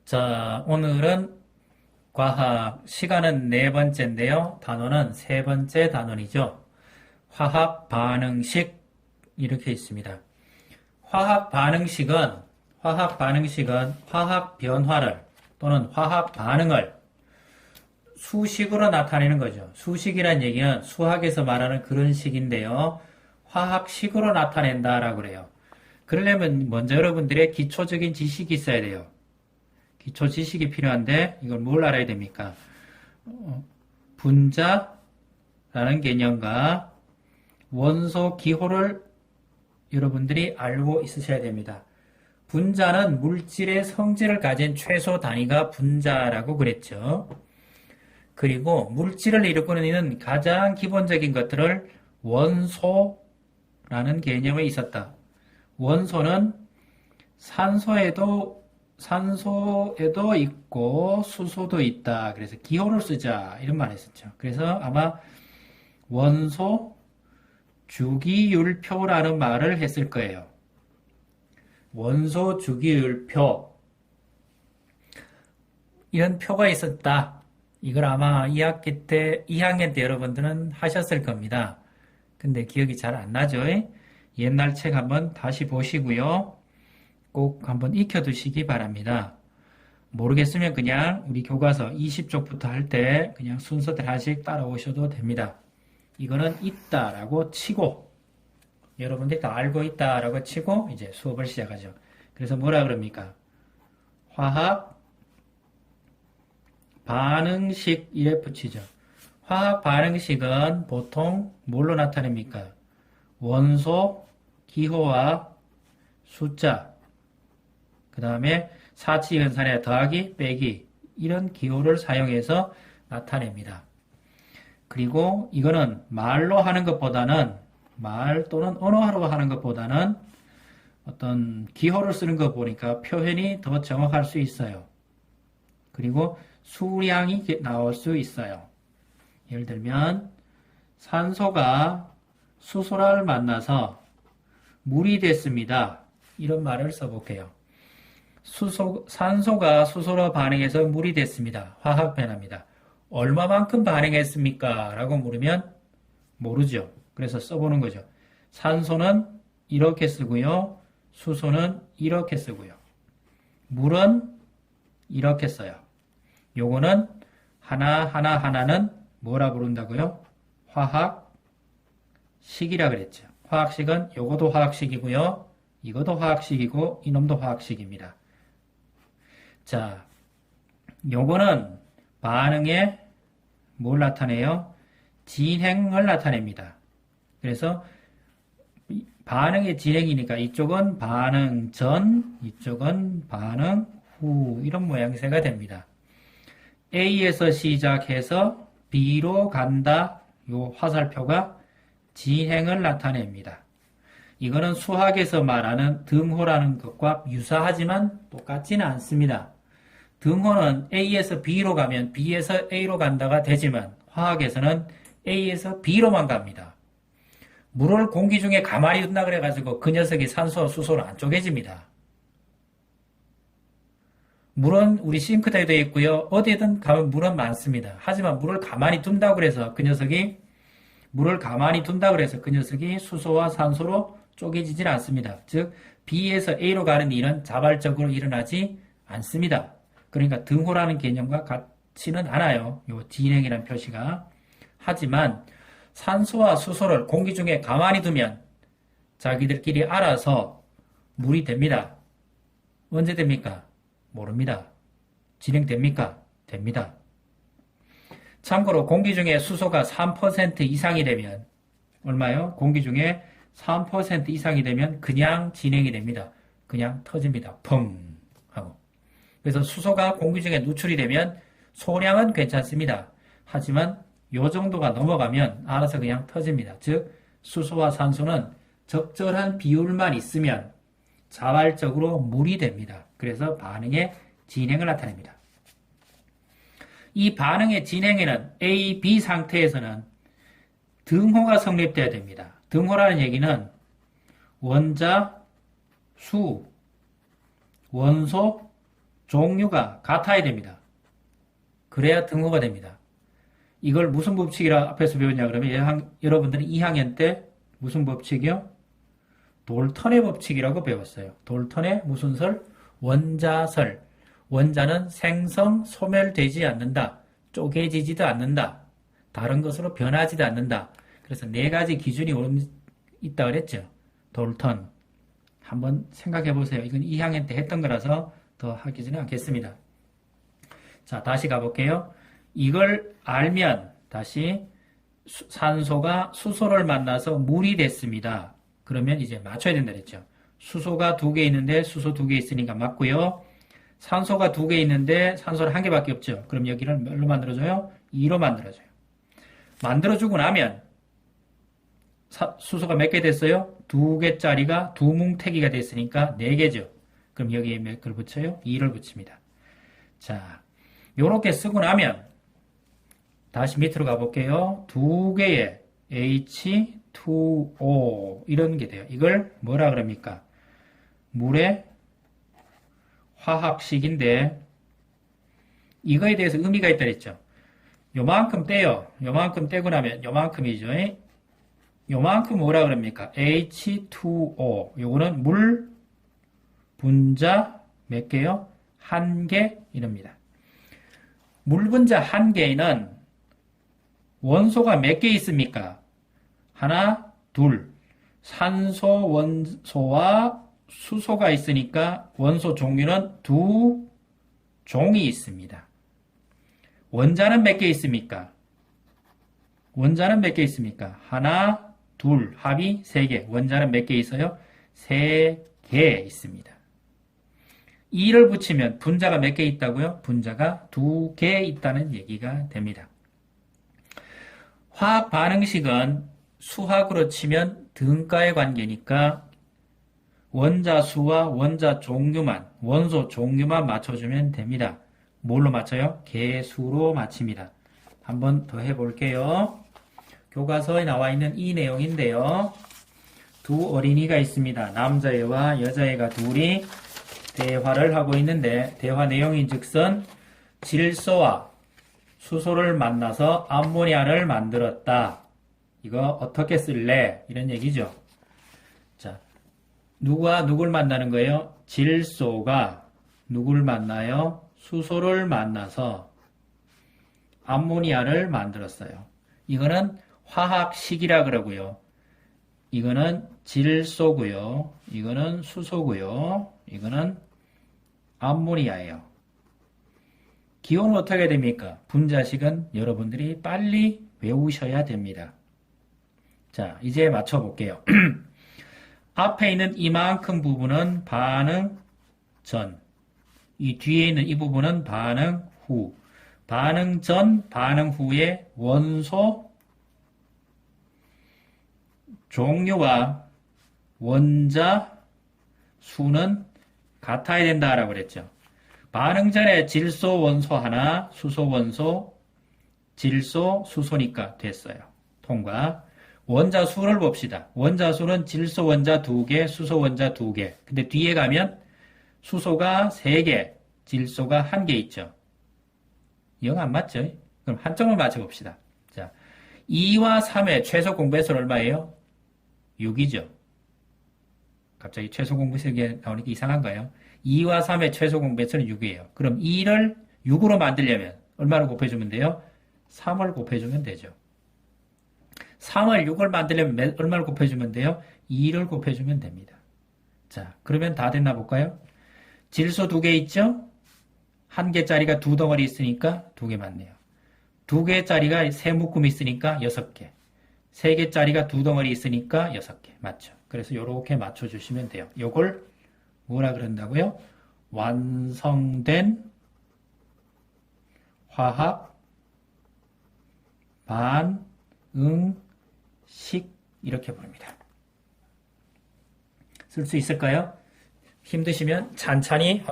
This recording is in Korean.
자, 오늘은 과학 시간은 네 번째인데요. 단원은 세 번째 단원이죠. 화학 반응식 이렇게 있습니다. 화학 반응식은 화학 변화를 또는 화학 반응을 수식으로 나타내는 거죠. 수식이란 얘기는 수학에서 말하는 그런 식인데요. 화학식으로 나타낸다라고 그래요. 그러려면 먼저 여러분들의 기초적인 지식이 있어야 돼요. 기초 지식이 필요한데 이걸 뭘 알아야 됩니까? 분자라는 개념과 원소 기호를 여러분들이 알고 있으셔야 됩니다. 분자는 물질의 성질을 가진 최소 단위가 분자라고 그랬죠. 그리고 물질을 이루는 가장 기본적인 것들을 원소라는 개념이 있었다. 원소는 산소에도 있고 수소도 있다. 그래서 기호를 쓰자 이런 말 했었죠. 그래서 아마 원소 주기율표라는 말을 했을 거예요. 원소 주기율표 이런 표가 있었다. 이걸 아마 2학년 때 여러분들은 하셨을 겁니다. 근데 기억이 잘 안 나죠? 옛날 책 한번 다시 보시고요. 꼭 한번 익혀두시기 바랍니다. 모르겠으면 그냥 우리 교과서 20쪽부터 할 때 그냥 순서대로 하나씩 따라오셔도 됩니다. 이거는 있다라고 치고 여러분들이 다 알고 있다라고 치고 이제 수업을 시작하죠. 그래서 뭐라 그럽니까? 화학 반응식 이래 붙이죠. 화학 반응식은 보통 뭘로 나타냅니까? 원소 기호와 숫자 그 다음에 사치연산의 더하기, 빼기 이런 기호를 사용해서 나타냅니다. 그리고 이거는 말로 하는 것보다는 말 또는 언어로 하는 것보다는 어떤 기호를 쓰는 거 보니까 표현이 더 정확할 수 있어요. 그리고 수량이 나올 수 있어요. 예를 들면 산소가 수소를 만나서 물이 됐습니다. 이런 말을 써볼게요. 산소가 수소로 반응해서 물이 됐습니다. 화학 변화입니다. 얼마만큼 반응했습니까? 라고 물으면 모르죠. 그래서 써보는 거죠. 산소는 이렇게 쓰고요. 수소는 이렇게 쓰고요. 물은 이렇게 써요. 요거는 하나는 뭐라 부른다고요? 화학식이라 그랬죠. 화학식은 요것도 화학식이고요. 이것도 화학식이고 이놈도 화학식입니다. 자, 요거는 반응에 뭘 나타내요? 진행을 나타냅니다. 그래서 반응의 진행이니까 이쪽은 반응 전, 이쪽은 반응 후 이런 모양새가 됩니다. A에서 시작해서 B로 간다. 요 화살표가 진행을 나타냅니다. 이거는 수학에서 말하는 등호라는 것과 유사하지만 똑같지는 않습니다. 등호는 A에서 B로 가면 B에서 A로 간다가 되지만 화학에서는 A에서 B로만 갑니다. 물을 공기 중에 가만히 둔다 그래가지고 그 녀석이 산소와 수소로 안 쪼개집니다. 물은 우리 싱크대에도 있고요. 어디든 가면 물은 많습니다. 하지만 물을 가만히 둔다고 그래서 그 녀석이 수소와 산소로 쪼개지질 않습니다. 즉 B에서 A로 가는 일은 자발적으로 일어나지 않습니다. 그러니까 등호라는 개념과 같지는 않아요. 요 진행이라는 표시가. 하지만 산소와 수소를 공기 중에 가만히 두면 자기들끼리 알아서 물이 됩니다. 언제 됩니까? 모릅니다. 진행됩니까? 됩니다. 참고로 공기 중에 수소가 3% 이상이 되면 얼마요? 공기 중에 3% 이상이 되면 그냥 진행이 됩니다. 그냥 터집니다. 펑 하고. 그래서 수소가 공기 중에 누출이 되면 소량은 괜찮습니다. 하지만 요 정도가 넘어가면 알아서 그냥 터집니다. 즉 수소와 산소는 적절한 비율만 있으면 자발적으로 물이 됩니다. 그래서 반응의 진행을 나타냅니다. 이 반응의 진행에는 A, B 상태에서는 등호가 성립되어야 됩니다. 등호라는 얘기는 원자, 수, 원소, 종류가 같아야 됩니다. 그래야 등호가 됩니다. 이걸 무슨 법칙이라 앞에서 배웠냐 그러면 여러분들은 2학년 때 무슨 법칙이요? 돌턴의 법칙이라고 배웠어요. 돌턴의 무슨 설? 원자설. 원자는 생성, 소멸되지 않는다. 쪼개지지도 않는다. 다른 것으로 변하지도 않는다. 그래서 네 가지 기준이 있다 그랬죠. 돌턴. 한번 생각해 보세요. 이건 2학년 때 했던 거라서 더 하기는 않겠습니다. 자, 다시 가볼게요. 이걸 알면 다시 산소가 수소를 만나서 물이 됐습니다. 그러면 이제 맞춰야 된다 그랬죠. 수소가 2개 있는데 수소 2개 있으니까 맞고요. 산소가 2개 있는데 산소는 1개밖에 없죠. 그럼 여기를 뭘로 만들어줘요? 2로 만들어줘요. 만들어주고 나면 수소가 몇 개 됐어요? 2개짜리가 2뭉태기가 됐으니까 4개죠. 그럼 여기에 몇 개를 붙여요? 2를 붙입니다. 자, 요렇게 쓰고 나면 다시 밑으로 가볼게요. 2개의 H2O 이런 게 돼요. 이걸 뭐라 그럽니까? 물의 화학식인데 이거에 대해서 의미가 있다 그랬죠. 요만큼 떼요. 요만큼 떼고 나면 요만큼이죠. 요만큼 뭐라 그럽니까? H2O. 요거는 물 분자 몇 개요? 1개 이럽니다. 물 분자 1개에는 원소가 몇 개 있습니까? 하나, 둘. 산소 원소와 수소가 있으니까 원소 종류는 2종이 있습니다. 원자는 몇 개 있습니까? 원자는 몇 개 있습니까? 하나, 둘, 합이 3개. 원자는 몇 개 있어요? 3개 있습니다. 2를 붙이면 분자가 몇 개 있다고요? 분자가 2개 있다는 얘기가 됩니다. 화학 반응식은 수학으로 치면 등가의 관계니까 원자 수와 원자 종류만, 원소 종류만 맞춰주면 됩니다. 뭘로 맞춰요? 개수로 맞춥니다. 한번 더 해볼게요. 교과서에 나와 있는 이 내용인데요. 2 어린이가 있습니다. 남자애와 여자애가 둘이 대화를 하고 있는데 대화 내용인즉슨 질소와 수소를 만나서 암모니아를 만들었다. 이거 어떻게 쓸래? 이런 얘기죠. 자, 누가 누굴 만나는 거예요? 질소가 누굴 만나요? 수소를 만나서 암모니아를 만들었어요. 이거는 화학식이라 그러고요. 이거는 질소고요. 이거는 수소고요. 이거는 암모니아예요. 기호는 어떻게 됩니까? 분자식은 여러분들이 빨리 외우셔야 됩니다. 자, 이제 맞춰볼게요. 앞에 있는 이만큼 부분은 반응 전, 이 뒤에 있는 이 부분은 반응 후. 반응 전, 반응 후의 원소 종류와 원자 수는 같아야 된다라고 그랬죠. 반응 전에 질소 원소 하나, 수소 원소, 질소, 수소니까 됐어요. 통과. 원자 수를 봅시다. 원자 수는 질소 원자 2개, 수소 원자 2개. 근데 뒤에 가면 수소가 3개, 질소가 1개 있죠. 영 안 맞죠? 그럼 한점을 맞춰봅시다. 자, 2와 3의 최소 공배수는 얼마예요? 6이죠. 갑자기 최소 공배수가 나오니까 이상한가요? 2와 3의 최소 공배수는 6이에요. 그럼 2를 6으로 만들려면 얼마를 곱해주면 돼요? 3을 곱해주면 되죠. 3을 6을 만들려면 얼마를 곱해주면 돼요? 2를 곱해주면 됩니다. 자, 그러면 다 됐나 볼까요? 질소 2개 있죠? 1개짜리가 2덩어리 있으니까 2개 맞네요. 2개짜리가 3묶음 있으니까 6개. 3개짜리가 2덩어리 있으니까 6개. 맞죠? 그래서 이렇게 맞춰주시면 돼요. 요걸 뭐라 그런다고요? 완성된 화학 반응식 이렇게 부릅니다. 쓸 수 있을까요? 힘드시면 찬찬히